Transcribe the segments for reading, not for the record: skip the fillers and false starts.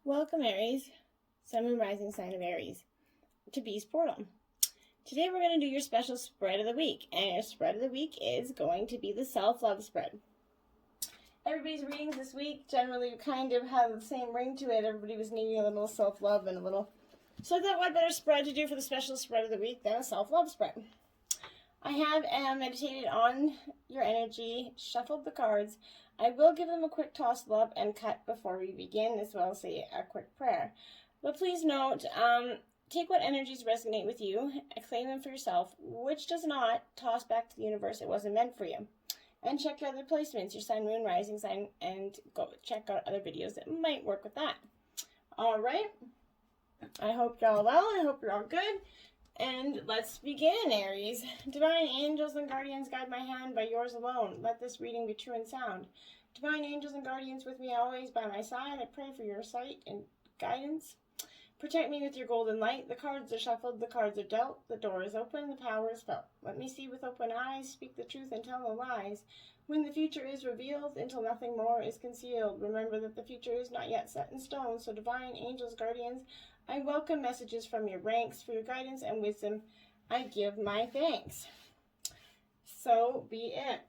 Welcome, Aries, Sun and Rising sign of Aries, to Bee's Portal. Today we're going to do your special spread of the week, and your spread of the week is going to be the self-love spread. Everybody's readings this week generally kind of have the same ring to it. Everybody was needing a little self-love and a little... So I thought, what better spread to do for the special spread of the week than a self-love spread? I have meditated on your energy, shuffled the cards. I will give them a quick toss up and cut before we begin, as well as say a quick prayer. But please note, take what energies resonate with you, claim them for yourself. Which does not, toss back to the universe. It wasn't meant for you. And check your other placements, your sun, moon, rising sign, and go check out other videos that might work with that. All right. I hope you're all well. I hope you're all good. And let's begin, Aries. Divine angels and guardians, guide my hand by yours alone. Let this reading be true and sound. Divine angels and guardians with me always by my side. I pray for your sight and guidance. Protect me with your golden light. The cards are shuffled, the cards are dealt. The door is open, the power is felt. Let me see with open eyes, speak the truth and tell no lies. When the future is revealed, until nothing more is concealed. Remember that the future is not yet set in stone. So divine angels, guardians, I welcome messages from your ranks. For your guidance and wisdom, I give my thanks. So be it.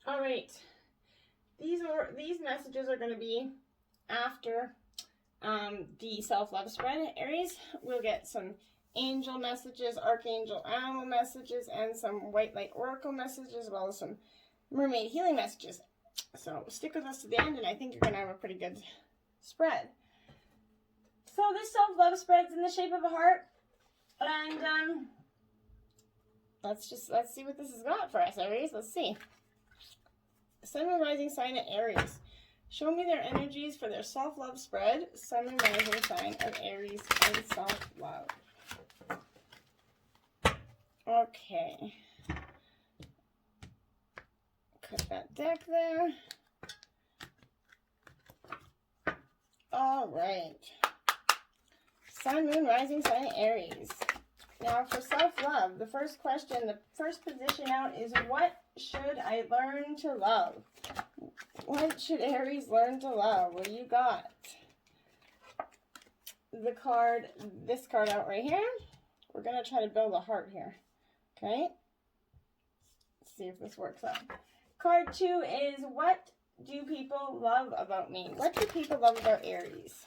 All right. These messages are going to be after the self-love spread. Aries, we'll get some angel messages, archangel animal messages, and some white light oracle messages, as well as some mermaid healing messages. So stick with us to the end, and I think you're going to have a pretty good spread. So this self-love spread's in the shape of a heart, and let's see what this has got for us, Aries. Let's see. Sun and rising sign of Aries. Show me their energies for their self-love spread. Sun and rising sign of Aries and self-love. Okay. Cut that deck there. All right. Sun, moon, rising sign of Aries. Now for self-love, the first question, the first position out is, what should I learn to love? What should Aries learn to love? Well, you got the card, this card out right here. We're going to try to build a heart here. Okay? Let's see if this works out. Card 2 is, what do people love about me? What do people love about Aries?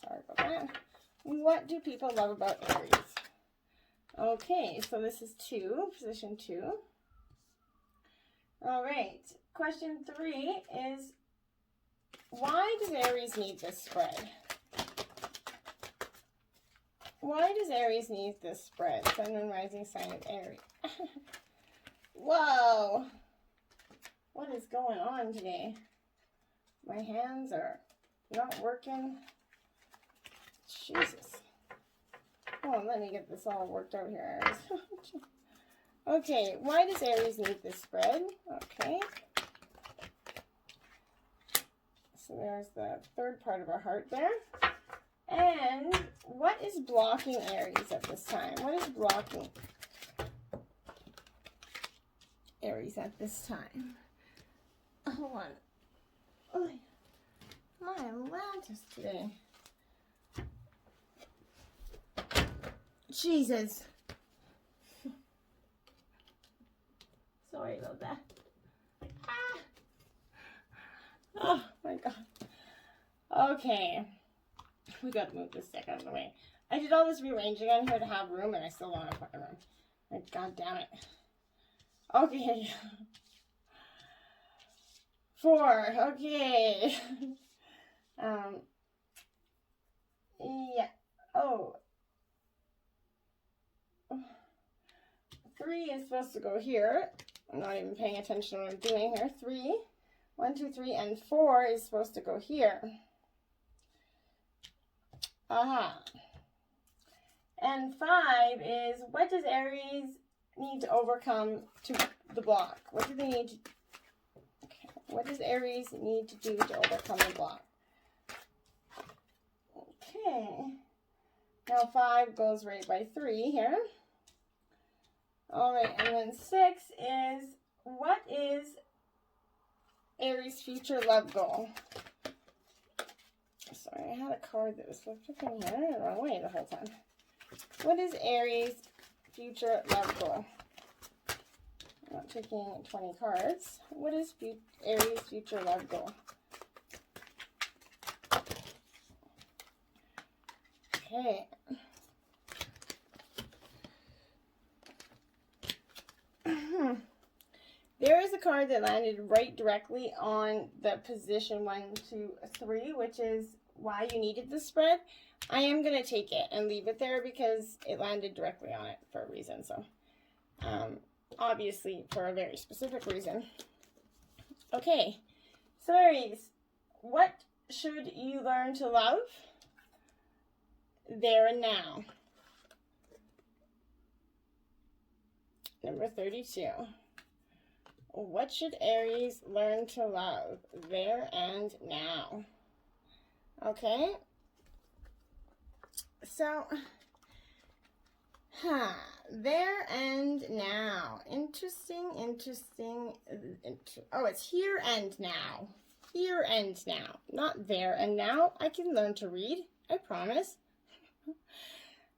Sorry about that. What do people love about Aries? Okay, so this is 2, position 2. All right, question 3 is, why does Aries need this spread? Why does Aries need this spread? Sun and rising sign of Aries. Whoa! What is going on today? My hands are not working. Jesus. Oh, let me get this all worked out here, Aries. Okay, why does Aries need this spread? Okay. So there's the third part of our heart there. And what is blocking Aries at this time? What is blocking Aries at this time? Hold on. Oh, my Atlantis today. Jesus. Sorry about that. Ah. Oh my God. Okay. We gotta move this stick out of the way. I did all this rearranging on here to have room, and I still want to put room. Like, God damn it. Okay. 4. Okay. Yeah. Oh. 3 is supposed to go here. I'm not even paying attention to what I'm doing here. 3. 1, 2, 3, and 4 is supposed to go here. Aha. And 5 is, what does Aries need to overcome to the block? What do they need to... Okay. What does Aries need to do to overcome the block? Okay. Now 5 goes right by 3 here. All right, and then 6 is, what is Aries' future love goal? Sorry, I had a card that was flipped up in here the wrong way the whole time. What is Aries' future love goal? I'm not taking 20 cards. What is Aries' future love goal? Okay. There is a card that landed right directly on the position 1, 2, 3, which is why you needed the spread. I am going to take it and leave it there because it landed directly on it for a reason. So, obviously for a very specific reason. Okay, so Aries, what should you learn to love there and now? Number 32. What should Aries learn to love there and now? Okay. So, there and now. Interesting. Oh, it's here and now. Here and now. Not there and now. I can learn to read. I promise.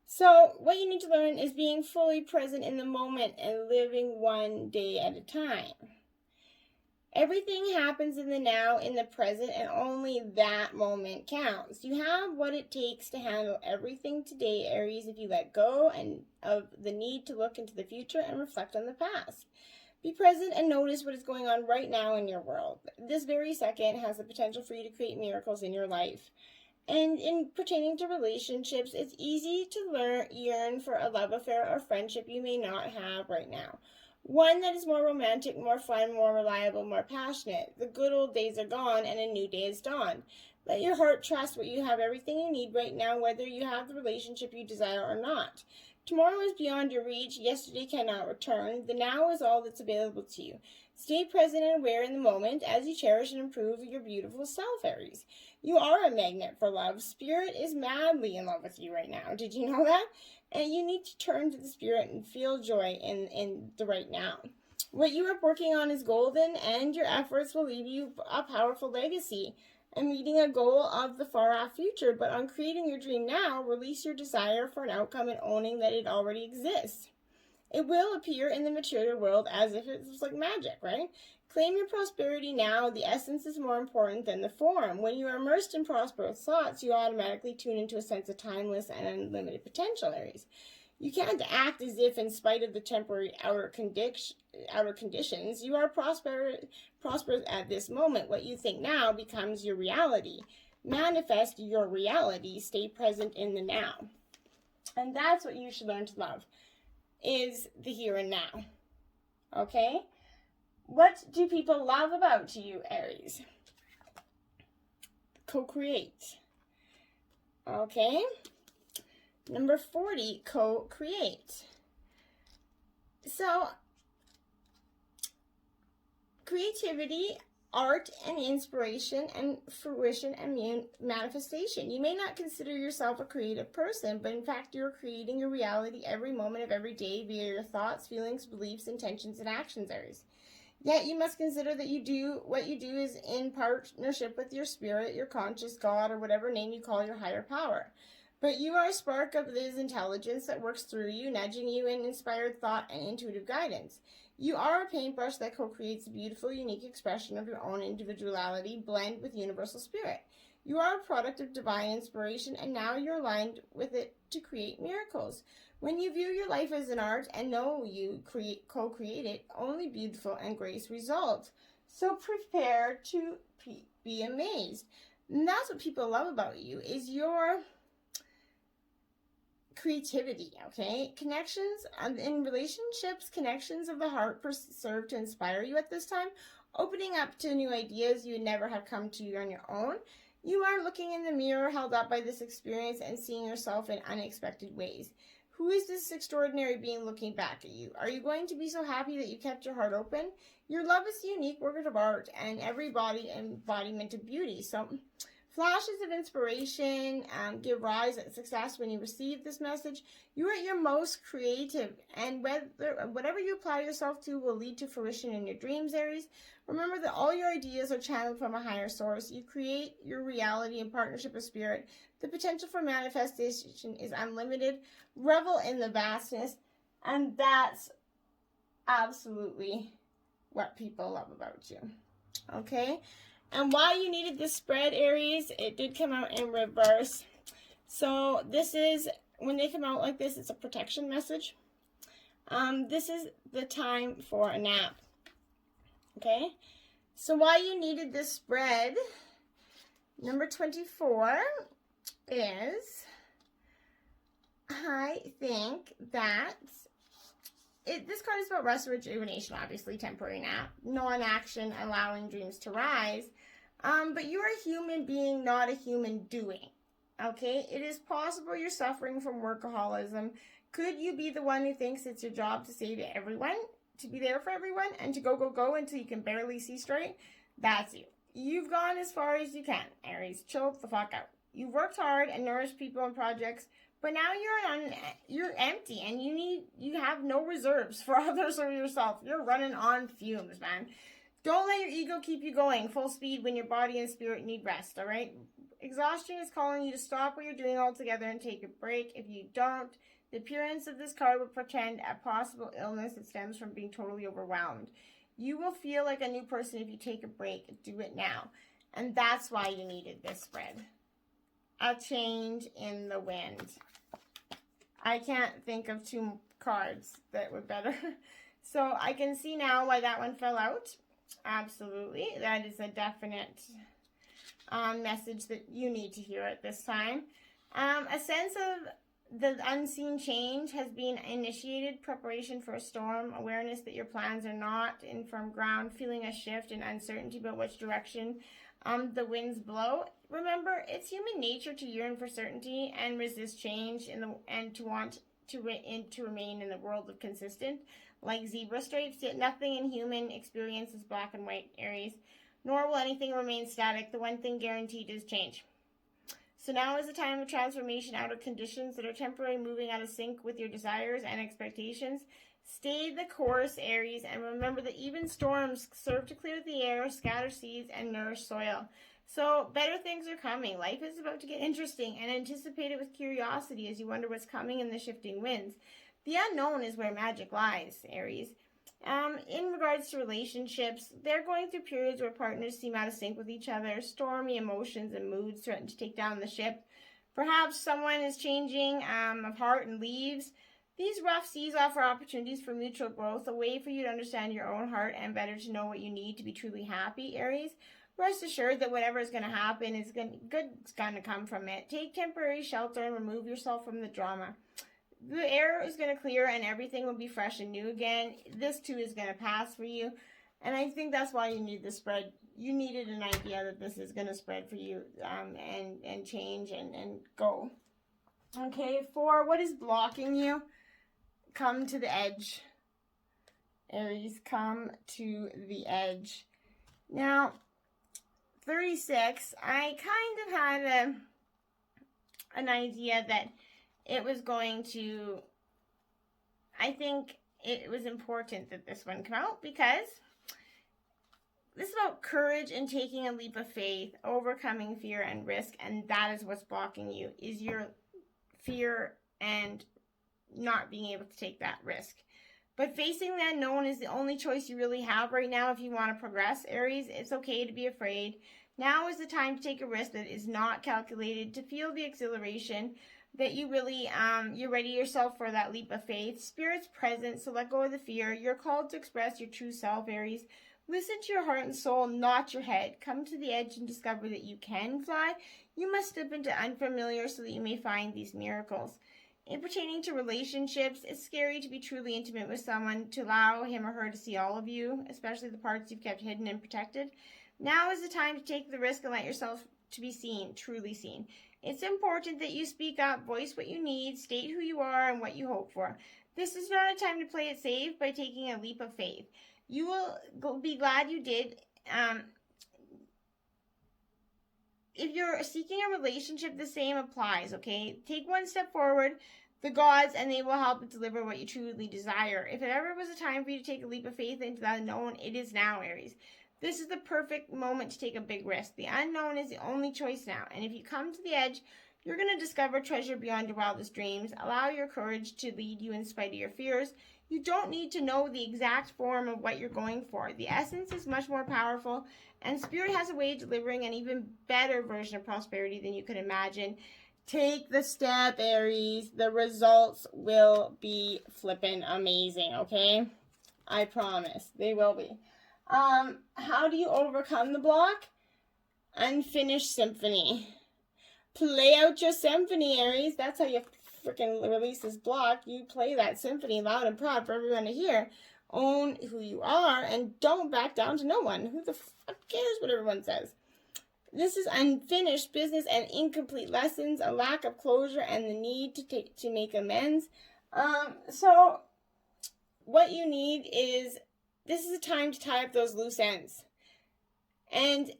So, what you need to learn is being fully present in the moment and living one day at a time. Everything happens in the now, in the present, and only that moment counts. You have what it takes to handle everything today, Aries, if you let go of the need to look into the future and reflect on the past. Be present and notice what is going on right now in your world. This very second has the potential for you to create miracles in your life. And in pertaining to relationships, it's easy to yearn for a love affair or friendship you may not have right now. One that is more romantic, more fun, more reliable, more passionate. The good old days are gone and a new day is dawned. Let your heart trust what you have everything you need right now, whether you have the relationship you desire or not. Tomorrow is beyond your reach. Yesterday cannot return. The now is all that's available to you. Stay present and aware in the moment as you cherish and improve your beautiful self, Aries. You are a magnet for love. Spirit is madly in love with you right now. Did you know that? And you need to turn to the spirit and feel joy in the right now. What you are working on is golden, and your efforts will leave you a powerful legacy and meeting a goal of the far-off future. But on creating your dream now, release your desire for an outcome and owning that it already exists. It will appear in the material world as if it was like magic, right? Claim your prosperity now. The essence is more important than the form. When you are immersed in prosperous thoughts, you automatically tune into a sense of timeless and unlimited potential, Aries. You can't act as if, in spite of the temporary outer conditions, you are prosperous at this moment. What you think now becomes your reality. Manifest your reality. Stay present in the now. And that's what you should learn to love, is the here and now. Okay? What do people love about you, Aries? Co-create. Okay? Number 40, co-create. So, creativity, art, and inspiration, and fruition, and manifestation. You may not consider yourself a creative person, but in fact, you're creating your reality every moment of every day via your thoughts, feelings, beliefs, intentions, and actions, Aries. Yet you must consider that what you do is in partnership with your spirit, your conscious God, or whatever name you call your higher power. But you are a spark of this intelligence that works through you, nudging you in inspired thought and intuitive guidance. You are a paintbrush that co-creates a beautiful, unique expression of your own individuality, blend with universal spirit. You are a product of divine inspiration, and now you're aligned with it to create miracles. When you view your life as an art and know you co-create it, only beautiful and grace result. So prepare to be amazed. And that's what people love about you, is your creativity, okay? Connections in relationships, connections of the heart serve to inspire you at this time, opening up to new ideas you would never have come to on your own. You are looking in the mirror, held up by this experience, and seeing yourself in unexpected ways. Who is this extraordinary being looking back at you? Are you going to be so happy that you kept your heart open? Your love is a unique work of art, and every embodiment of beauty. So Flashes of inspiration give rise to success when you receive this message. You are at your most creative, and whatever you apply yourself to will lead to fruition in your dreams, Aries. Remember that all your ideas are channeled from a higher source. You create your reality in partnership with spirit. The potential for manifestation is unlimited. Revel in the vastness, and that's absolutely what people love about you. Okay? And why you needed this spread, Aries, it did come out in reverse. So this is, when they come out like this, it's a protection message. This is the time for a nap. Okay? So why you needed this spread, number 24, is, I think that this card is about rest, rejuvenation, obviously, temporary nap, non-action, allowing dreams to rise. But you are a human being, not a human doing. Okay? It is possible you're suffering from workaholism. Could you be the one who thinks it's your job to save everyone, to be there for everyone, and to go until you can barely see straight? That's you. You've gone as far as you can, Aries. Chill the fuck out. You've worked hard and nourished people and projects, but now you're empty, and you have no reserves for others or yourself. You're running on fumes, man. Don't let your ego keep you going full speed when your body and spirit need rest, all right? Exhaustion is calling you to stop what you're doing altogether and take a break. If you don't, the appearance of this card would portend a possible illness that stems from being totally overwhelmed. You will feel like a new person if you take a break. Do it now. And that's why you needed this spread. A change in the wind. I can't think of two cards that were better. So I can see now why that one fell out. Absolutely. That is a definite message that you need to hear at this time. A sense of the unseen change has been initiated. Preparation for a storm. Awareness that your plans are not in firm ground. Feeling a shift and uncertainty about which direction the winds blow. Remember, it's human nature to yearn for certainty and resist change and to want to remain in the world of consistent, like zebra stripes. Yet nothing in human experience is black and white, Aries, nor will anything remain static. The one thing guaranteed is change. So now is the time of transformation out of conditions that are temporary, moving out of sync with your desires and expectations. Stay the course, Aries, and remember that even storms serve to clear the air, scatter seeds, and nourish soil. So better things are coming. Life is about to get interesting, and anticipate it with curiosity as you wonder what's coming in the shifting winds. The unknown is where magic lies, Aries. In regards to relationships, they're going through periods where partners seem out of sync with each other. Stormy emotions and moods threaten to take down the ship. Perhaps someone is changing of heart and leaves. These rough seas offer opportunities for mutual growth, a way for you to understand your own heart and better to know what you need to be truly happy, Aries. Rest assured that whatever is going to happen is good's going to come from it. Take temporary shelter and remove yourself from the drama. The air is going to clear and everything will be fresh and new again. This too is going to pass for you. And I think that's why you need the spread. You needed an idea that this is going to spread for you and change and go. Okay, for what is blocking you, come to the edge. Aries, come to the edge. Now, 36, I kind of had an idea that it was going to, I think it was important that this one come out because this is about courage and taking a leap of faith, overcoming fear and risk, and that is what's blocking you, is your fear and not being able to take that risk. But facing the unknown is the only choice you really have right now if you want to progress, Aries. It's okay to be afraid. Now is the time to take a risk that is not calculated, to feel the exhilaration, that you really, you're ready yourself for that leap of faith. Spirit's present, so let go of the fear. You're called to express your true self, Aries. Listen to your heart and soul, not your head. Come to the edge and discover that you can fly. You must step into unfamiliar so that you may find these miracles. In pertaining to relationships, it's scary to be truly intimate with someone, to allow him or her to see all of you, especially the parts you've kept hidden and protected. Now is the time to take the risk and let yourself to be seen, truly seen. It's important that you speak up, voice what you need, state who you are and what you hope for. This is not a time to play it safe by taking a leap of faith. You will be glad you did. if you're seeking a relationship, the same applies, okay? Take one step forward, the gods, and they will help deliver what you truly desire. If it ever was a time for you to take a leap of faith into the unknown, it is now, Aries. This is the perfect moment to take a big risk. The unknown is the only choice now, and if you come to the edge, you're going to discover treasure beyond your wildest dreams. Allow your courage to lead you in spite of your fears. You don't need to know the exact form of what you're going for. The essence is much more powerful, and Spirit has a way of delivering an even better version of prosperity than you could imagine. Take the step, Aries. The results will be flippin' amazing, okay? I promise. They will be. How do you overcome the block? Unfinished symphony. Play out your symphony, Aries. That's how you freaking release this block. You play that symphony loud and proud for everyone to hear. Own who you are and don't back down to no one. Who the fuck cares what everyone says? This is unfinished business and incomplete lessons, a lack of closure, and the need to make amends. So what you need is, this is a time to tie up those loose ends. And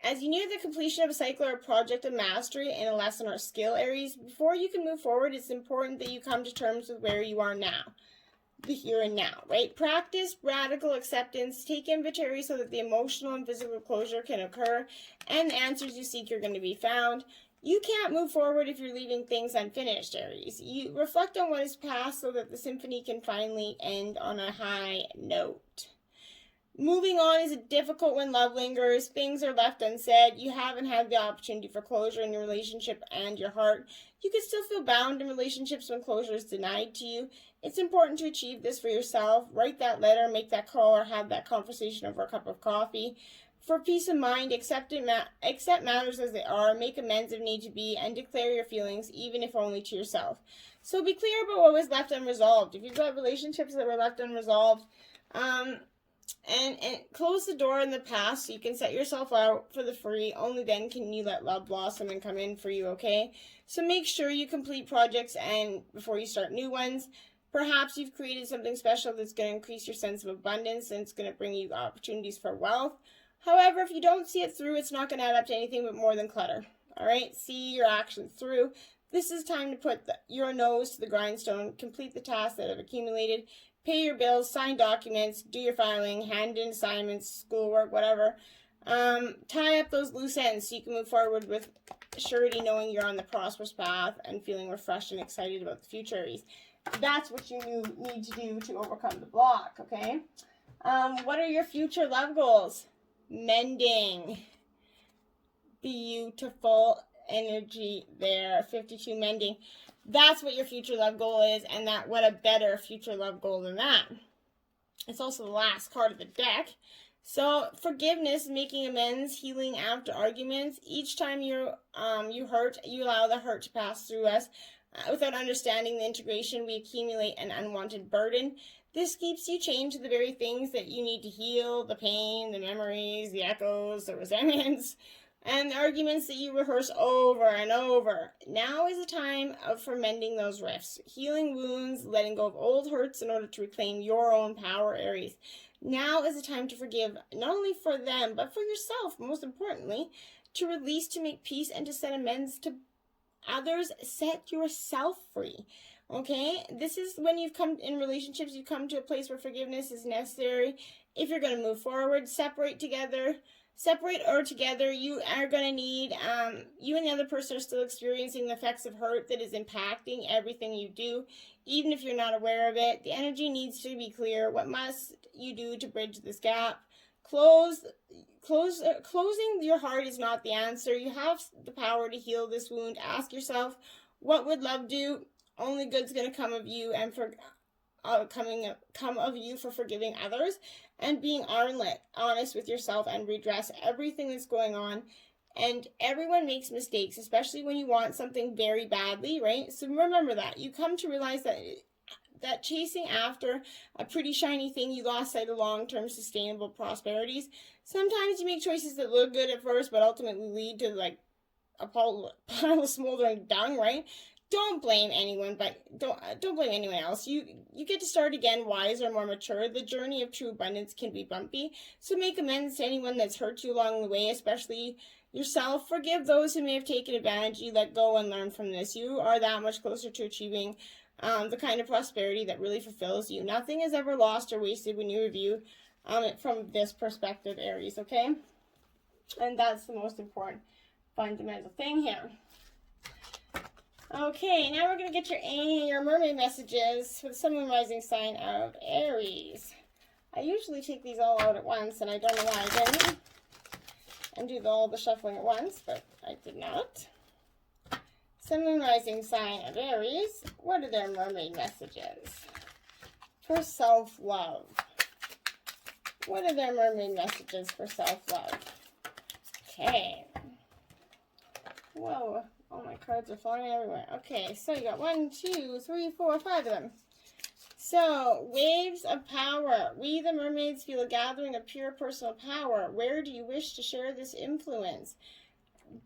as you near the completion of a cycle or a project of mastery in a lesson or skill, Aries, before you can move forward, it's important that you come to terms with where you are now. The here and now, right? Practice radical acceptance. Take inventory so that the emotional and physical closure can occur and the answers you seek are going to be found. You can't move forward if you're leaving things unfinished, Aries. You reflect on what is past so that the symphony can finally end on a high note. Moving on is difficult when love lingers. Things are left unsaid. You haven't had the opportunity for closure in your relationship and your heart. You can still feel bound in relationships when closure is denied to you. It's important to achieve this for yourself. Write that letter, make that call, or have that conversation over a cup of coffee. For peace of mind, accept matters as they are, make amends if need to be, and declare your feelings, even if only to yourself. So be clear about what was left unresolved. If you've got relationships that were left unresolved, and close the door in the past so you can set yourself out for the free. Only then can you let love blossom and come in for you, okay? So make sure you complete projects and before you start new ones. Perhaps you've created something special that's going to increase your sense of abundance and it's going to bring you opportunities for wealth. However, if you don't see it through, it's not going to add up to anything but more than clutter, all right? See your actions through. This is time to put your nose to the grindstone, complete the tasks that have accumulated, pay your bills, sign documents, do your filing, hand in assignments, schoolwork, whatever. Tie up those loose ends so you can move forward with surety, knowing you're on the prosperous path and feeling refreshed and excited about the future, Aries. That's what you need to do to overcome the block, okay? What are your future love goals? Mending. Beautiful energy there. 52 mending. That's what your future love goal is, and what a better future love goal than that. It's also the last card of the deck. So forgiveness, making amends, healing after arguments. Each time you hurt, you allow the hurt to pass through us. Without understanding the integration, we accumulate an unwanted burden. This keeps you chained to the very things that you need to heal, the pain, the memories, the echoes, the resentments, and the arguments that you rehearse over and over. Now is the time for mending those rifts, healing wounds, letting go of old hurts in order to reclaim your own power, Aries. Now is the time to forgive, not only for them, but for yourself, most importantly, to release, to make peace, and to set amends to others. Set yourself free. Okay, this is when you've come in relationships, you come to a place where forgiveness is necessary. If you're going to move forward, separate or together, you are going to need, you and the other person are still experiencing the effects of hurt that is impacting everything you do, even if you're not aware of it. The energy needs to be clear. What must you do to bridge this gap? Closing your heart is not the answer. You have the power to heal this wound. Ask yourself, what would love do? Only good's going to come of you and come of you for forgiving others and being honest with yourself and redress everything that's going on. And everyone makes mistakes, especially when you want something very badly, right? So remember that. You come to realize that chasing after a pretty shiny thing, you lost sight of long-term sustainable prosperities. Sometimes you make choices that look good at first, but ultimately lead to like a pile of smoldering dung, right? don't blame anyone, but don't blame anyone else. You get to start again, wiser, more mature. The journey of true abundance can be bumpy, so make amends to anyone that's hurt you along the way, especially yourself. Forgive those who may have taken advantage of you. Let go and learn from this. You are that much closer to achieving the kind of prosperity that really fulfills you. Nothing is ever lost or wasted when you review it from this perspective, Aries, okay? And that's the most important fundamental thing here. Okay, now we're going to get your mermaid messages for the Sun, Moon, Rising sign of Aries. I usually take these all out at once, and I don't know why I didn't. And do all the shuffling at once, but I did not. Sun, Moon, Rising sign of Aries. What are their mermaid messages for self-love? What are their mermaid messages for self-love? Okay. Whoa. All my cards are falling everywhere. Okay, so you got 1, 2, 3, 4, 5 of them. So, waves of power. We, the mermaids, feel a gathering of pure personal power. Where do you wish to share this influence?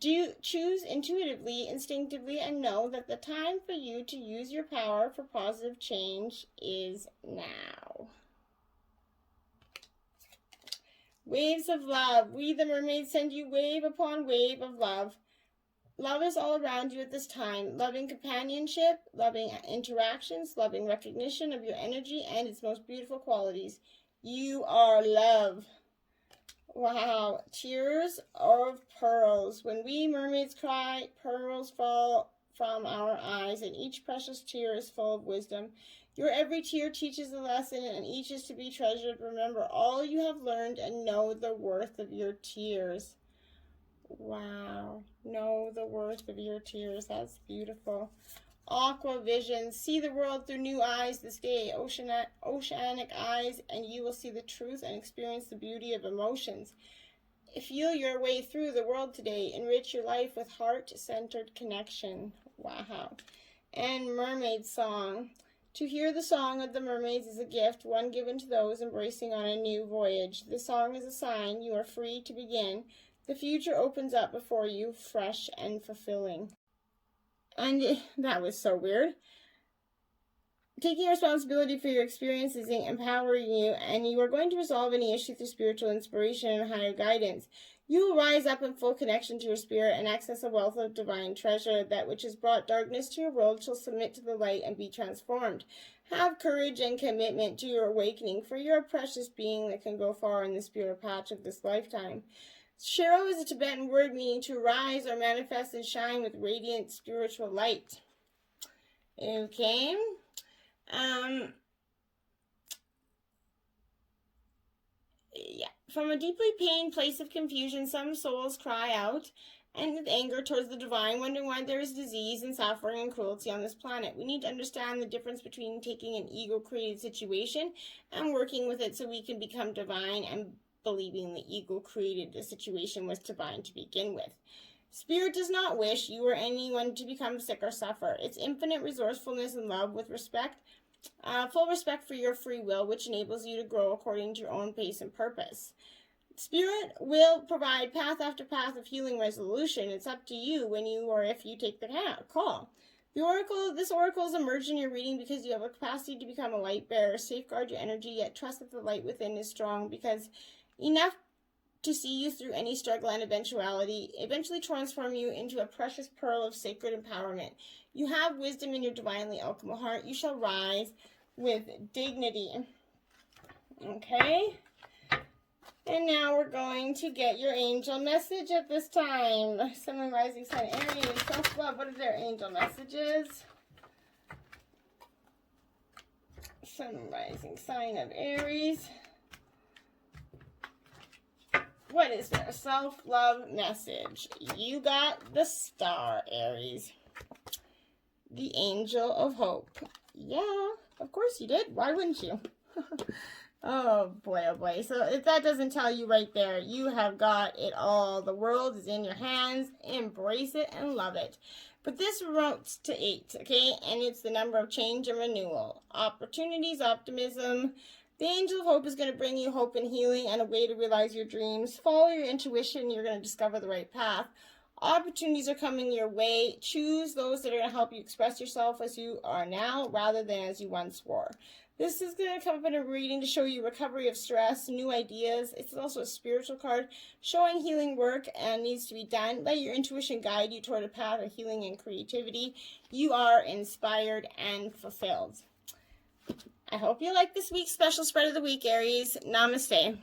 Choose intuitively, instinctively, and know that the time for you to use your power for positive change is now. Waves of love. We, the mermaids, send you wave upon wave of love. Love is all around you at this time. Loving companionship, loving interactions, loving recognition of your energy and its most beautiful qualities. You are love. Wow. Tears of pearls. When we mermaids cry, pearls fall from our eyes, and each precious tear is full of wisdom. Your every tear teaches a lesson, and each is to be treasured. Remember all you have learned and know the worth of your tears. Wow. Know the worth of your tears. That's beautiful. Aqua vision. See the world through new eyes this day. Oceanic eyes, and you will see the truth and experience the beauty of emotions. Feel your way through the world today. Enrich your life with heart-centered connection. Wow. And mermaid song. To hear the song of the mermaids is a gift, one given to those embracing on a new voyage. The song is a sign you are free to begin. The future opens up before you, fresh and fulfilling. And that was so weird. Taking responsibility for your experiences is empowering you, and you are going to resolve any issue through spiritual inspiration and higher guidance. You will rise up in full connection to your spirit and access a wealth of divine treasure. That which has brought darkness to your world shall submit to the light and be transformed. Have courage and commitment to your awakening, for you're a precious being that can go far in the spirit patch of this lifetime. Shiro is a Tibetan word meaning to rise or manifest and shine with radiant spiritual light. Okay. Yeah. From a deeply pained place of confusion, some souls cry out and with anger towards the divine, wondering why there is disease and suffering and cruelty on this planet. We need to understand the difference between taking an ego-created situation and working with it so we can become divine, and believing the ego created the situation was divine to begin with. Spirit does not wish you or anyone to become sick or suffer. It's infinite resourcefulness and love with respect, full respect for your free will, which enables you to grow according to your own pace and purpose. Spirit will provide path after path of healing resolution. It's up to you when you or if you take the call. This oracle is emerged in your reading because you have a capacity to become a light bearer. Safeguard your energy, yet trust that the light within is strong, because enough to see you through any struggle and eventually transform you into a precious pearl of sacred empowerment. You have wisdom in your divinely alchemical heart. You shall rise with dignity. Okay? And now we're going to get your angel message at this time. Sun, Moon, Rising sign Aries, self-love. What are their angel messages? Sun, Moon, Rising sign of Aries. What is their self-love message? You got the star, Aries. The angel of hope. Yeah, of course you did. Why wouldn't you? Oh boy. So if that doesn't tell you right there, you have got it all. The world is in your hands. Embrace it and love it. But this routes to 8, okay? And it's the number of change and renewal. Opportunities, optimism. The angel of hope is going to bring you hope and healing and a way to realize your dreams. Follow your intuition. You're going to discover the right path. Opportunities are coming your way. Choose those that are going to help you express yourself as you are now rather than as you once were. This is going to come up in a reading to show you recovery of stress, new ideas. It's also a spiritual card showing healing work and needs to be done. Let your intuition guide you toward a path of healing and creativity. You are inspired and fulfilled. I hope you like this week's special spread of the week, Aries. Namaste.